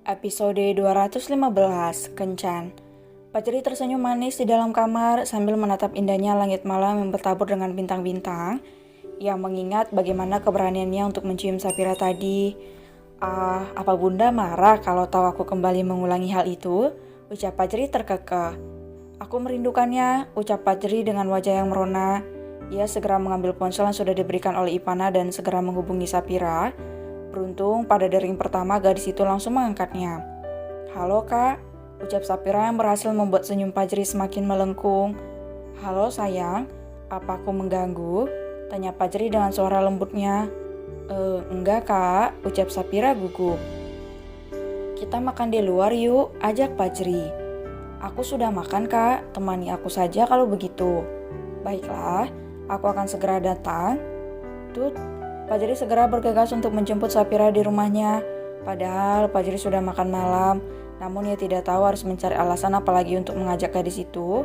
Episode 215, Kencan. Fajri tersenyum manis di dalam kamar sambil menatap indahnya langit malam yang bertabur dengan bintang-bintang. Ia mengingat bagaimana keberaniannya untuk mencium Sapira tadi. Apa bunda marah kalau tahu aku kembali mengulangi hal itu? Ucap Fajri terkekeh. Aku merindukannya, ucap Fajri dengan wajah yang merona. Ia segera mengambil ponsel yang sudah diberikan oleh Ipana dan segera menghubungi Sapira. Beruntung pada dering pertama gadis itu langsung mengangkatnya. Halo kak, ucap Sapira yang berhasil membuat senyum Fajri semakin melengkung. Halo sayang, apa aku mengganggu? Tanya Fajri dengan suara lembutnya. Enggak kak, ucap Sapira gugup. Kita makan di luar yuk, ajak Fajri. Aku sudah makan kak, temani aku saja kalau begitu. Baiklah, aku akan segera datang. Tut, Fajri segera bergegas untuk menjemput Sapira di rumahnya. Padahal Fajri sudah makan malam, namun ia tidak tahu harus mencari alasan apalagi untuk mengajak gadis itu.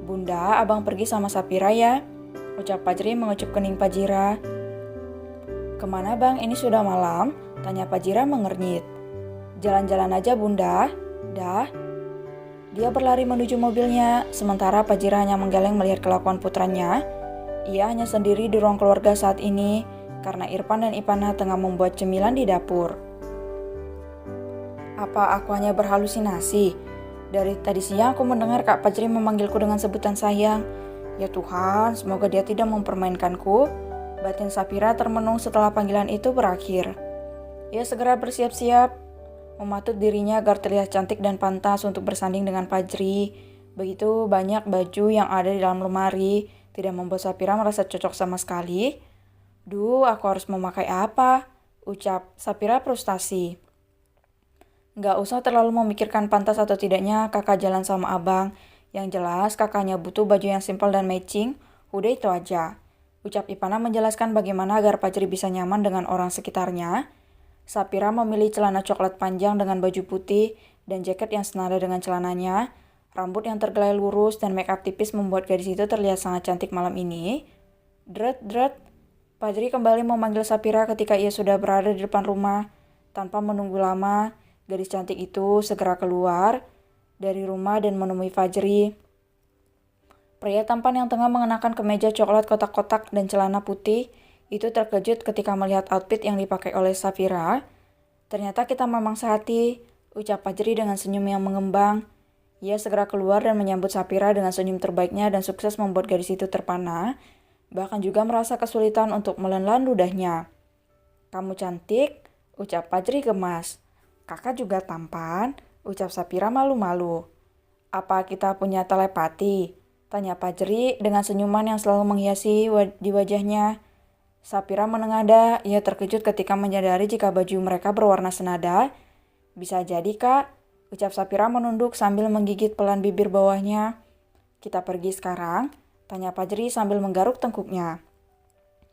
Bunda, abang pergi sama Sapira ya, ucap Fajri mengecup kening Fajira. Kemana bang, ini sudah malam? Tanya Fajira mengernyit. Jalan-jalan aja bunda, dah. Dia berlari menuju mobilnya, sementara Fajira hanya menggeleng melihat kelakuan putranya. Ia hanya sendiri di ruang keluarga saat ini, karena Irfan dan Ipana tengah membuat cemilan di dapur. Apa aku hanya berhalusinasi? Dari tadi siang aku mendengar Kak Fajri memanggilku dengan sebutan sayang. Ya Tuhan, semoga dia tidak mempermainkanku. Batin Sapira termenung setelah panggilan itu berakhir. Ia segera bersiap-siap, mematut dirinya agar terlihat cantik dan pantas untuk bersanding dengan Fajri. Begitu banyak baju yang ada di dalam lemari, tidak membuat Sapira merasa cocok sama sekali. Duh, aku harus memakai apa? Ucap Sapira frustasi. Gak usah terlalu memikirkan pantas atau tidaknya kakak jalan sama abang. Yang jelas kakaknya butuh baju yang simpel dan matching. Udah itu aja. Ucap Ipana menjelaskan bagaimana agar Fajri bisa nyaman dengan orang sekitarnya. Sapira memilih celana coklat panjang dengan baju putih dan jaket yang senada dengan celananya. Rambut yang tergelai lurus dan make up tipis membuat gadis itu terlihat sangat cantik malam ini. Dret. Fajri kembali memanggil Sapira ketika ia sudah berada di depan rumah. Tanpa menunggu lama, gadis cantik itu segera keluar dari rumah dan menemui Fajri. Pria tampan yang tengah mengenakan kemeja coklat kotak-kotak dan celana putih itu terkejut ketika melihat outfit yang dipakai oleh Sapira. Ternyata kita memang sehati, ucap Fajri dengan senyum yang mengembang. Ia segera keluar dan menyambut Sapira dengan senyum terbaiknya dan sukses membuat gadis itu terpana. Bahkan juga merasa kesulitan untuk menelan ludahnya. Kamu cantik, ucap Fajri gemas. Kakak juga tampan, ucap Sapira malu-malu. Apa kita punya telepati? Tanya Fajri dengan senyuman yang selalu menghiasi di wajahnya. Sapira menengadah, ia terkejut ketika menyadari jika baju mereka berwarna senada. Bisa jadi kak, ucap Sapira menunduk sambil menggigit pelan bibir bawahnya. Kita pergi sekarang? Tanya Fajri sambil menggaruk tengkuknya.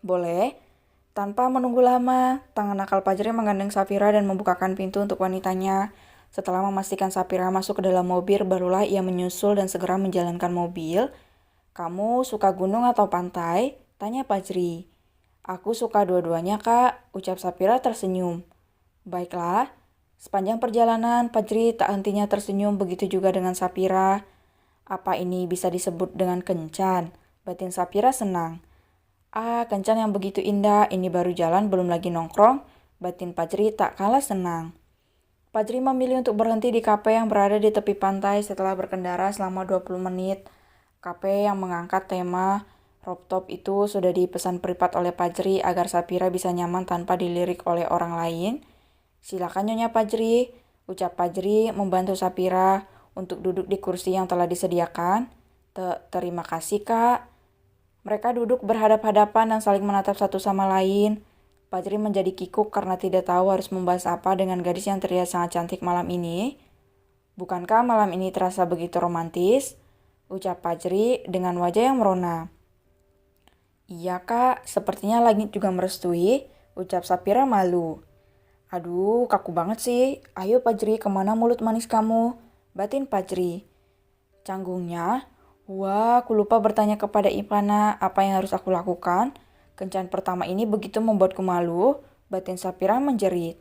Boleh. Tanpa menunggu lama, tangan nakal Fajri menggandeng Sapira dan membukakan pintu untuk wanitanya. Setelah memastikan Sapira masuk ke dalam mobil, barulah ia menyusul dan segera menjalankan mobil. Kamu suka gunung atau pantai? Tanya Fajri. Aku suka dua-duanya kak, ucap Sapira tersenyum. Baiklah. Sepanjang perjalanan, Fajri tak hentinya tersenyum, begitu juga dengan Sapira. Apa ini bisa disebut dengan kencan? Batin Sapira senang. Kencan yang begitu indah, ini baru jalan belum lagi nongkrong. Batin Fajri tak kalah senang. Fajri memilih untuk berhenti di kafe yang berada di tepi pantai setelah berkendara selama 20 menit. Kafe yang mengangkat tema rooftop itu sudah dipesan privat oleh Fajri agar Sapira bisa nyaman tanpa dilirik oleh orang lain. Silakan Nyonya Fajri, ucap Fajri membantu Sapira untuk duduk di kursi yang telah disediakan. Terima kasih kak. Mereka duduk berhadap-hadapan dan saling menatap satu sama lain. Fajri menjadi kikuk karena tidak tahu harus membahas apa dengan gadis yang terlihat sangat cantik malam ini. Bukankah malam ini terasa begitu romantis? Ucap Fajri dengan wajah yang merona. Iya kak, sepertinya langit juga merestui, ucap Sapira malu. Aduh, kaku banget sih. Ayo Fajri, kemana mulut manis kamu? Batin Fajri. Canggungnya, wah aku lupa bertanya kepada Ipana apa yang harus aku lakukan. Kencan pertama ini begitu membuatku malu, batin Sapira menjerit.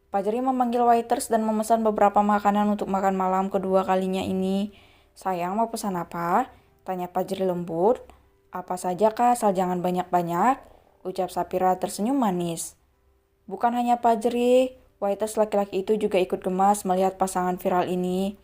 Fajri memanggil waiters dan memesan beberapa makanan untuk makan malam kedua kalinya ini. Sayang, mau pesan apa? Tanya Fajri lembut. Apa saja kak, asal jangan banyak-banyak, ucap Sapira tersenyum manis. Bukan hanya Fajri, waiters laki-laki itu juga ikut gemas melihat pasangan viral ini.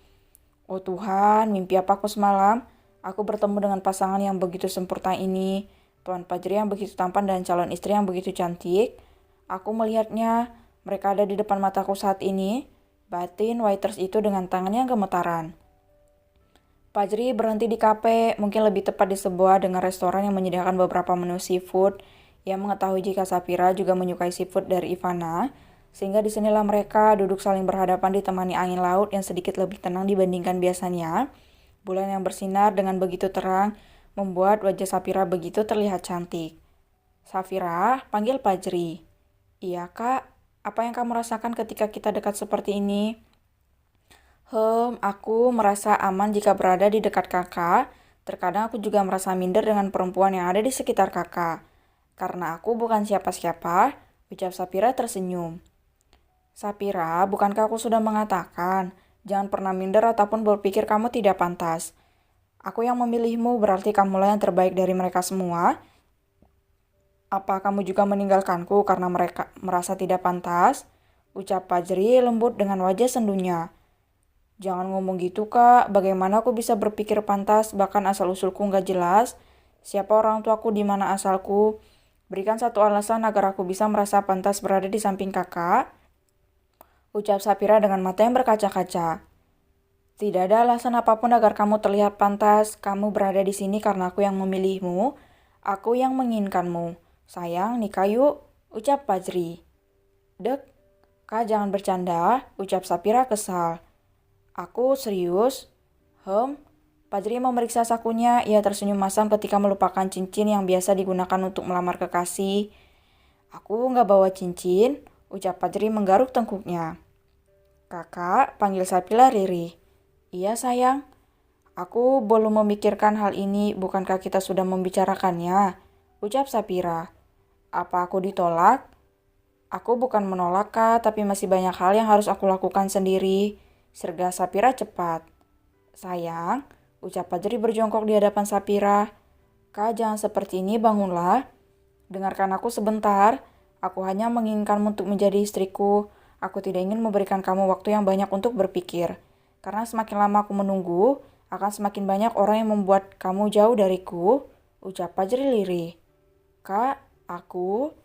Oh Tuhan, mimpi apa aku semalam? Aku bertemu dengan pasangan yang begitu sempurna ini. Tuan Fajri yang begitu tampan dan calon istri yang begitu cantik. Aku melihatnya, mereka ada di depan mataku saat ini. Batin waiters itu dengan tangannya gemetaran. Fajri berhenti di kafe, mungkin lebih tepat di sebuah dengan restoran yang menyediakan beberapa menu seafood. Ia mengetahui jika Sapira juga menyukai seafood dari Ivana, sehingga disinilah mereka duduk saling berhadapan ditemani angin laut yang sedikit lebih tenang dibandingkan biasanya. Bulan yang bersinar dengan begitu terang membuat wajah Sapira begitu terlihat cantik. Safira, panggil Fajri. Iya kak, apa yang kamu rasakan ketika kita dekat seperti ini? Aku merasa aman jika berada di dekat kakak. Terkadang aku juga merasa minder dengan perempuan yang ada di sekitar kakak. Karena aku bukan siapa-siapa, ucap Sapira tersenyum. Sapira, bukankah aku sudah mengatakan, jangan pernah minder ataupun berpikir kamu tidak pantas. Aku yang memilihmu berarti kamulah yang terbaik dari mereka semua. Apa kamu juga meninggalkanku karena mereka merasa tidak pantas? Ucap Fajri lembut dengan wajah sendunya. Jangan ngomong gitu kak, bagaimana aku bisa berpikir pantas bahkan asal-usulku nggak jelas? Siapa orang tuaku di mana asalku? Berikan satu alasan agar aku bisa merasa pantas berada di samping kakak. Ucap Sapira dengan mata yang berkaca-kaca. Tidak ada alasan apapun agar kamu terlihat pantas. Kamu berada di sini karena aku yang memilihmu. Aku yang menginginkanmu. Sayang, nikah yuk, ucap Fajri. Dek, kak jangan bercanda, ucap Sapira kesal. Aku serius? Fajri memeriksa sakunya. Ia tersenyum masam ketika melupakan cincin yang biasa digunakan untuk melamar kekasih. Aku nggak bawa cincin, ucap Fajri menggaruk tengkuknya. Kakak, panggil Sapila Riri. Iya sayang. Aku belum memikirkan hal ini, bukankah kita sudah membicarakannya? Ucap Sapira. Apa aku ditolak? Aku bukan menolak kak, tapi masih banyak hal yang harus aku lakukan sendiri. Serga Sapira cepat. Sayang, ucap Fajri berjongkok di hadapan Sapira. Kak jangan seperti ini, bangunlah. Dengarkan aku sebentar. Aku hanya menginginkanmu untuk menjadi istriku. Aku tidak ingin memberikan kamu waktu yang banyak untuk berpikir. Karena semakin lama aku menunggu, akan semakin banyak orang yang membuat kamu jauh dariku, ucap Fajri lirih. Kak, aku,